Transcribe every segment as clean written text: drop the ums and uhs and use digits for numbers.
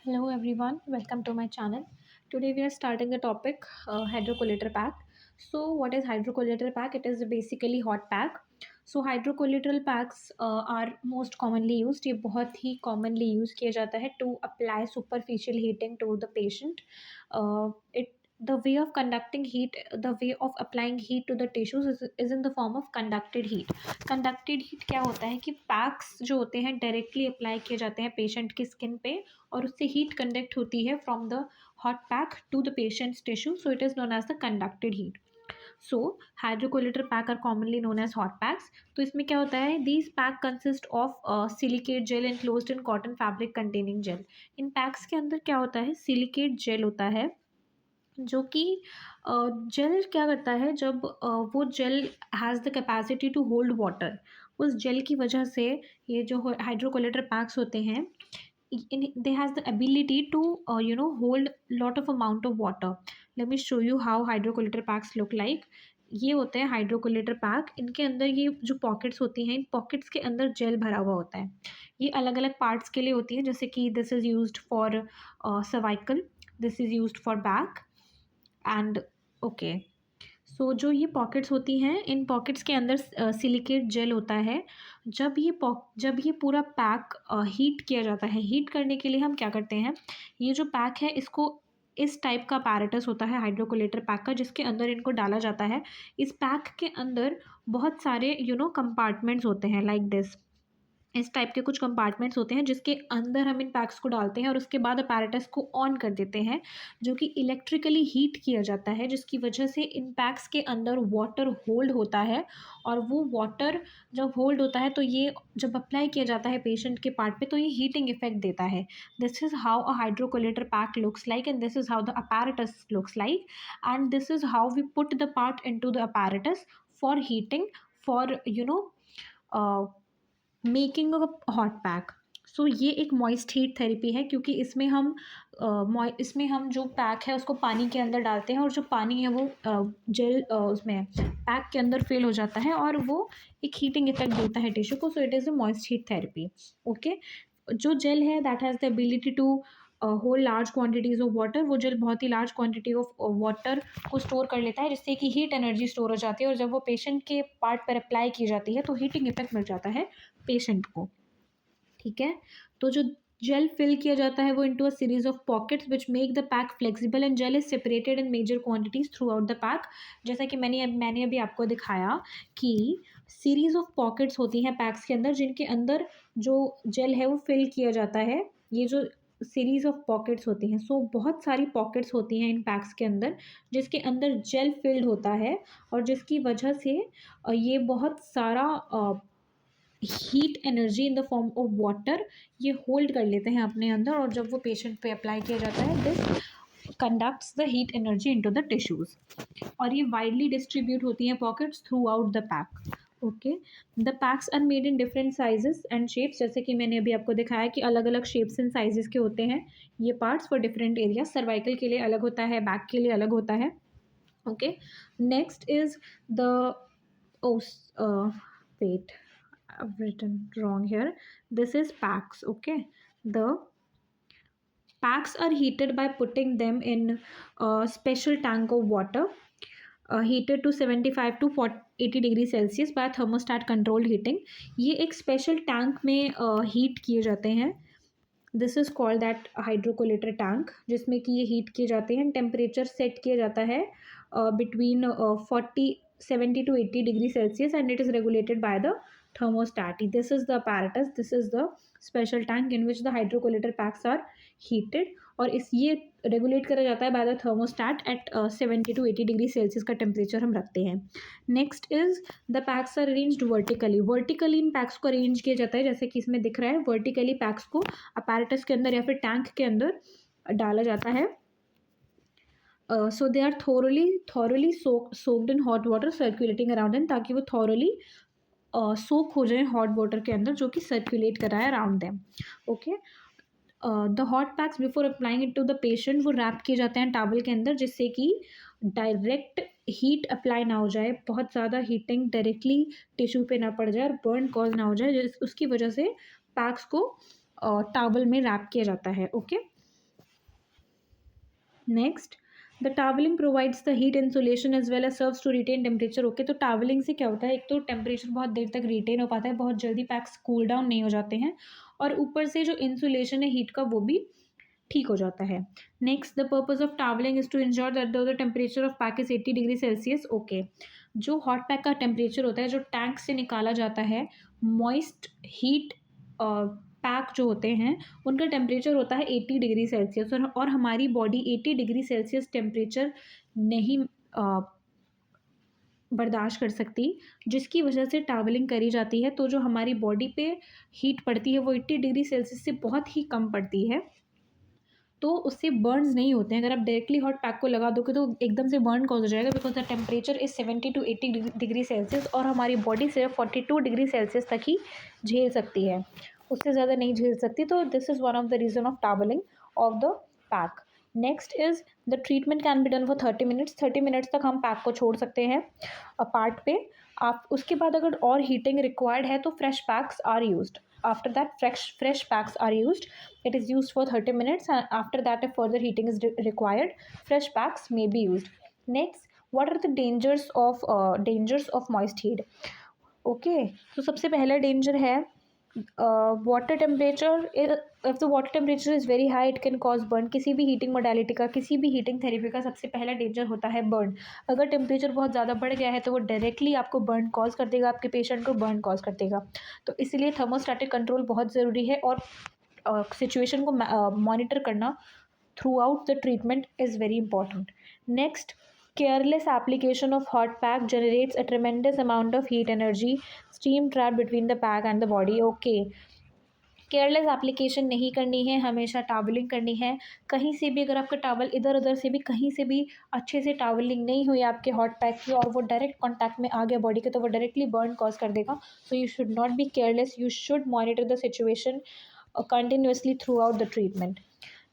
Hello everyone, welcome to my channel. Today we are starting the topic hydrocollateral pack. So what is hydrocollateral pack? It is basically hot pack. So hydrocollateral packs are most commonly used. ये बहुत ही commonly use किया जाता है to apply superficial heating to the patient. It the way of conducting heat, the way of applying heat to the tissues is in the form of conducted heat. Conducted heat क्या होता है कि PACS जो होते हैं directly apply किए जाते हैं पेशेंट की स्किन पे और उससे हीट कंडक्ट होती है from the hot pack to the patient's tissue, so it is known as the conducted heat. So hydrocollator pack are commonly known as hot packs. तो इसमें क्या होता है, these pack consist of silicate gel enclosed in cotton fabric containing gel. इन packs के अंदर क्या होता है, सिलिकेट जेल होता है जो कि जेल क्या करता है, जब वो gel has the capacity to hold water. उस जेल की वजह से ये जो हाइड्रोकोलेटर पैक्स होते हैं, they has the ability to hold lot of amount of water. Let me show you how hydrocollator packs look like. ये होते हैं हाइड्रोकोलेटर पैक. इनके अंदर ये जो पॉकेट्स होती हैं, इन पॉकेट्स के अंदर जेल भरा हुआ होता है. ये अलग अलग पार्ट्स के लिए होती है, जैसे कि this is used for cervical, this is used for back and okay. So जो ये पॉकेट्स होती हैं, इन पॉकेट्स के अंदर सिलिकेट जेल होता है. जब ये पूरा पैक हीट किया जाता है, हीट करने के लिए हम क्या करते हैं, ये जो पैक है इसको इस टाइप का apparatus होता है हाइड्रोकोलेटर पैक का, जिसके अंदर इनको डाला जाता है. इस पैक के अंदर बहुत सारे कंपार्टमेंट्स होते हैं लाइक दिस. इस टाइप के कुछ कंपार्टमेंट्स होते हैं जिसके अंदर हम इन पैक्स को डालते हैं और उसके बाद अपैरेटस को ऑन कर देते हैं, जो कि इलेक्ट्रिकली हीट किया जाता है, जिसकी वजह से इन पैक्स के अंदर वाटर होल्ड होता है. और वो वाटर जब होल्ड होता है तो ये जब अप्लाई किया जाता है पेशेंट के पार्ट पे तो ये हीटिंग इफेक्ट देता है. This is how a hydrocollator pack looks like and this is how the apparatus looks like and this is how we put the part into the apparatus for heating, for making a hot pack. So ये एक moist heat therapy है, क्योंकि इसमें हम जो pack है उसको पानी के अंदर डालते हैं और जो पानी है वो जेल उसमें पैक के अंदर फिल हो जाता है और वो एक हीटिंग इफेक्ट देता है टिश्यू को. So it is a moist heat therapy. Okay. जो जेल है that has the ability to hold large quantities of water. वो जेल बहुत ही लार्ज क्वांटिटी ऑफ वाटर को स्टोर कर लेता है, जिससे कि हीट एनर्जी स्टोर हो जाती है और जब वो पेशेंट के पार्ट पर अप्लाई की जाती है तो हीटिंग इफेक्ट मिल जाता है पेशेंट को. ठीक है. तो जो जेल फिल किया जाता है वो into a series of pockets which make the pack flexible and gel is separated in major quantities throughout the pack. जैसा कि मैंने अभी आपको दिखाया कि सीरीज ऑफ पॉकेट्स होती हैं पैक्स के अंदर, जिनके अंदर जो जेल है वो फिल किया जाता है. ये जो सीरीज ऑफ पॉकेट्स होती हैं, सो बहुत सारी पॉकेट्स होती हैं इन पैक्स के अंदर जिसके अंदर जेल फिल्ड होता है और जिसकी वजह से ये बहुत सारा heat energy in the form of water ये होल्ड कर लेते हैं अपने अंदर, और जब वो पेशेंट पे अप्लाई किया जाता है this conducts the heat energy into the tissues. और ये वाइडली डिस्ट्रीब्यूट होती हैं pockets throughout the pack. Okay. The packs are made in different sizes and shapes. जैसे कि मैंने अभी आपको दिखाया कि अलग अलग शेप्स एंड साइजेस के होते हैं ये parts for different area. Cervical के लिए अलग होता है, बैक के लिए अलग होता है. Okay. Next is the wait, I've written wrong here. This is packs. Okay. The packs are heated by putting them in a special tank of water, heated to 75 to 80 degree Celsius by thermostat controlled heating. ये एक special tank में heat किए जाते हैं. This is called that hydrocollator tank, जिसमें कि ये heat किए जाते हैं. टेम्परेचर सेट किया जाता है between 70 to 80 degree Celsius and it is regulated by the thermostat. This is the apparatus, this is the special tank in which the hydrocollator packs are heated. और ये रेगुलेट करा जाता है by the thermostat at 70 to 80 degree Celsius का temperature हम रखते हैं. Next is the packs are arranged vertically in packs को अरेंज किया जाता है, जैसे कि इसमें दिख रहा है. वर्टिकली पैक्स को अपैरेटस के अंदर या फिर टैंक के अंदर डाला जाता है. So they are thoroughly soaked in hot water circulating around them, ताकि वो थॉरली सोक हो जाए हॉट वाटर के अंदर जो कि सर्कुलेट कर रहा है around them. Okay. The hot packs before applying it to the patient वो रैप किए जाते हैं टॉवल के अंदर, जिससे कि डायरेक्ट हीट अप्लाई ना हो जाए, बहुत ज़्यादा हीटिंग डायरेक्टली टिश्यू पे ना पड़ जाए और बर्न कॉज ना हो जाए, उसकी वजह से पैक्स को टॉवल में रैप किया जाता है. Okay. Next, the towelling provides the heat insulation as well as serves to retain temperature. Okay, तो टावलिंग से क्या होता है, एक तो टेम्परेचर बहुत देर तक रिटेन हो पाता है, बहुत जल्दी पैक्स कूल डाउन नहीं हो जाते हैं, और ऊपर से जो इंसुलेशन है हीट का वो भी ठीक हो जाता है। Next, the purpose of towelling is to ensure that the temperature of pack is 80 degree Celsius. Okay, जो हॉट पैक का टेम्परेचर होता है, जो टैंक से निकाला जाता है, मॉइस्ट हीट पैक जो होते हैं उनका टेम्परेचर होता है 80 डिग्री सेल्सियस, और हमारी बॉडी 80 डिग्री सेल्सियस टेम्परेचर नहीं बर्दाश्त कर सकती, जिसकी वजह से टावलिंग करी जाती है। तो जो हमारी बॉडी पे हीट पड़ती है वो 80 डिग्री सेल्सियस से बहुत ही कम पड़ती है, तो उससे बर्न्स नहीं होते हैं। अगर आप डायरेक्टली हॉट पैक को लगा दोगे तो एकदम से बर्न कॉज हो जाएगा, because the temperature is 70 to 80 degree Celsius, और हमारी बॉडी सिर्फ 42 डिग्री सेल्सियस तक ही झेल सकती है, उससे ज़्यादा नहीं झेल सकती। तो this is one of the reason of towelling of the pack. Next is the treatment can be done for 30 minutes. 30 minutes तक हम पैक को छोड़ सकते हैं पार्ट पे। आप उसके बाद अगर और हीटिंग रिक्वायर्ड है तो fresh packs are used. After that, fresh packs are used. It is used for 30 minutes, and after that, if further heating is required, fresh packs may be used. Next, what are the dangers of moist heat? Okay, तो सबसे पहला danger है water temperature. If the water temperature is very high, it can cause burn. किसी भी heating modality का, किसी भी heating therapy का सबसे पहला danger होता है burn. अगर temperature बहुत ज़्यादा बढ़ गया है तो वो directly आपको burn cause कर देगा, आपके patient को burn cause कर देगा। तो इसलिए thermostatic control बहुत ज़रूरी है, और situation को monitor करना throughout the treatment is very important. Next, careless application of hot pack generates a tremendous amount of heat energy, steam trapped between the pack and the body. Okay, careless application नहीं करनी है, हमेशा टावलिंग करनी है। कहीं से भी अगर आपका टावल इधर उधर से भी कहीं से भी अच्छे से टावलिंग नहीं हुई आपके हॉट पैक की, और वो डायरेक्ट कॉन्टैक्ट में आ गया बॉडी के, तो वो डायरेक्टली बर्न कॉज कर देगा। So you should not be careless, you should monitor the situation continuously throughout the treatment.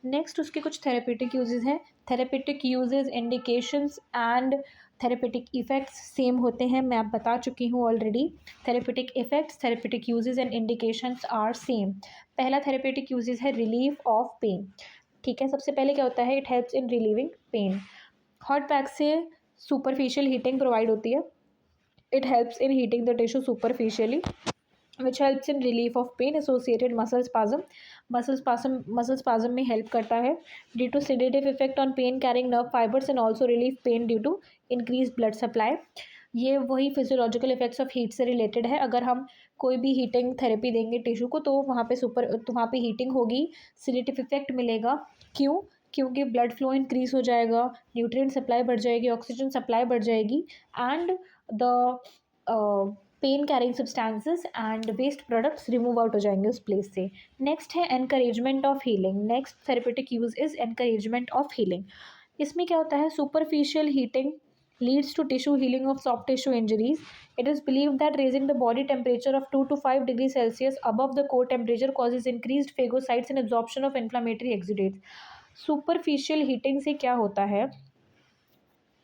Next, उसके कुछ थेरेपेटिक यूजेस हैं। Therapeutic uses, indications and therapeutic effects same होते हैं, मैं आप बता चुकी हूँ already. Therapeutic effects, therapeutic uses and indications are same. पहला थेरेपेटिक यूजेस है रिलीफ ऑफ पेन। ठीक है, सबसे पहले क्या होता है, it helps in relieving pain. Hot pack से सुपरफिशियल हीटिंग प्रोवाइड होती है। It helps in heating the tissue superficially, which helps in relief of pain associated muscle spasm. Muscle spasm में help करता है, due to sedative effect on pain carrying nerve fibers and also relieve pain due to increased blood supply. ये वही physiological effects of heat से related है। अगर हम कोई भी हीटिंग थेरेपी देंगे टिश्यू को, तो वहाँ पे हीटिंग होगी, सिडेटिव इफेक्ट मिलेगा। क्यों? क्योंकि ब्लड फ्लो इंक्रीज हो जाएगा, न्यूट्रिएंट सप्लाई बढ़ जाएगी, ऑक्सीजन सप्लाई बढ़ जाएगी, and the pain carrying substances and waste products remove out हो जाएंगे उस प्लेस से। नेक्स्ट है encouragement of healing. Next therapeutic use is encouragement of healing. इसमें क्या होता है, superficial heating leads to tissue healing of soft tissue injuries. It is believed that raising the body temperature of 2 to 5 degrees Celsius above the core temperature causes increased phagocytes and absorption of inflammatory exudates. Superficial heating से क्या होता है,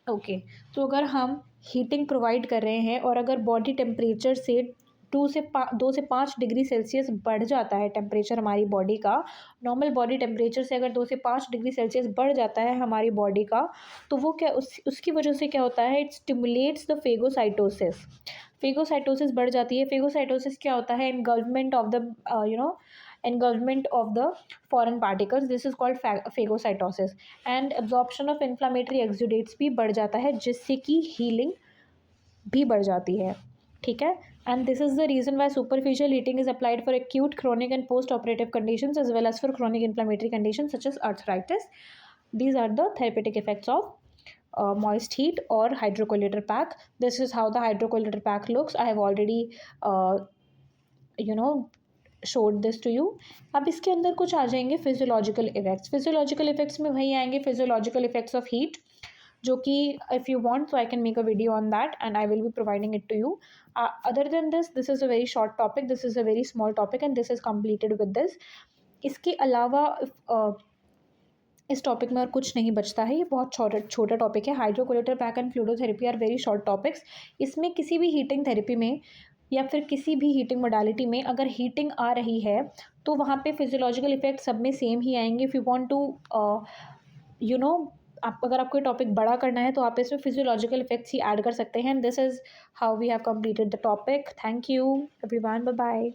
okay, तो अगर हम heating provide कर रहे हैं और अगर बॉडी टेम्परेचर से 2 से 5 डिग्री सेल्सियस बढ़ जाता है टेम्परेचर हमारी बॉडी का, नॉर्मल बॉडी टेम्परेचर से अगर 2 से 5 डिग्री सेल्सियस बढ़ जाता है हमारी बॉडी का, तो वो क्या उसकी वजह से क्या होता है, it stimulates the phagocytosis. Phagocytosis बढ़ जाती है। फेगोसाइटोसिस क्या होता है, engulfment of the engulfment of the foreign particles, this is called phagocytosis, and absorption of inflammatory exudates भी बढ़ जाता है, जिससे कि हीलिंग भी बढ़ जाती है। ठीक है, and this is the reason why superficial heating is applied for acute, chronic and post operative conditions as well as for chronic inflammatory conditions such as arthritis. These are the therapeutic effects of moist heat or hydrocollator pack. This is how the hydrocollator pack looks. I have already showed this to you. अब इसके अंदर कुछ आ जाएंगे physiological effects. Physiological effects में वही आएंगे physiological effects of heat, जो कि if you want so I can make a video on that and I will be providing it to you. Other than this is a very short topic, this is a very small topic and this is completed with this. इसके अलावा इस topic में और कुछ नहीं बचता है, ये बहुत छोटा टॉपिक है। Hydrocollator pack and fluidotherapy are very short topics. इसमें किसी भी हीटिंग थेरेपी में या फिर किसी भी हीटिंग मोडालिटी में अगर हीटिंग आ रही है तो वहाँ पे फिजियोलॉजिकल इफेक्ट सब में सेम ही आएंगे। इफ़ यू वांट टू आप अगर आपको ये टॉपिक बड़ा करना है तो आप इसमें फिजियोलॉजिकल इफेक्ट्स ही ऐड कर सकते हैं। This is how we have completed the topic. Thank you everyone, bye bye.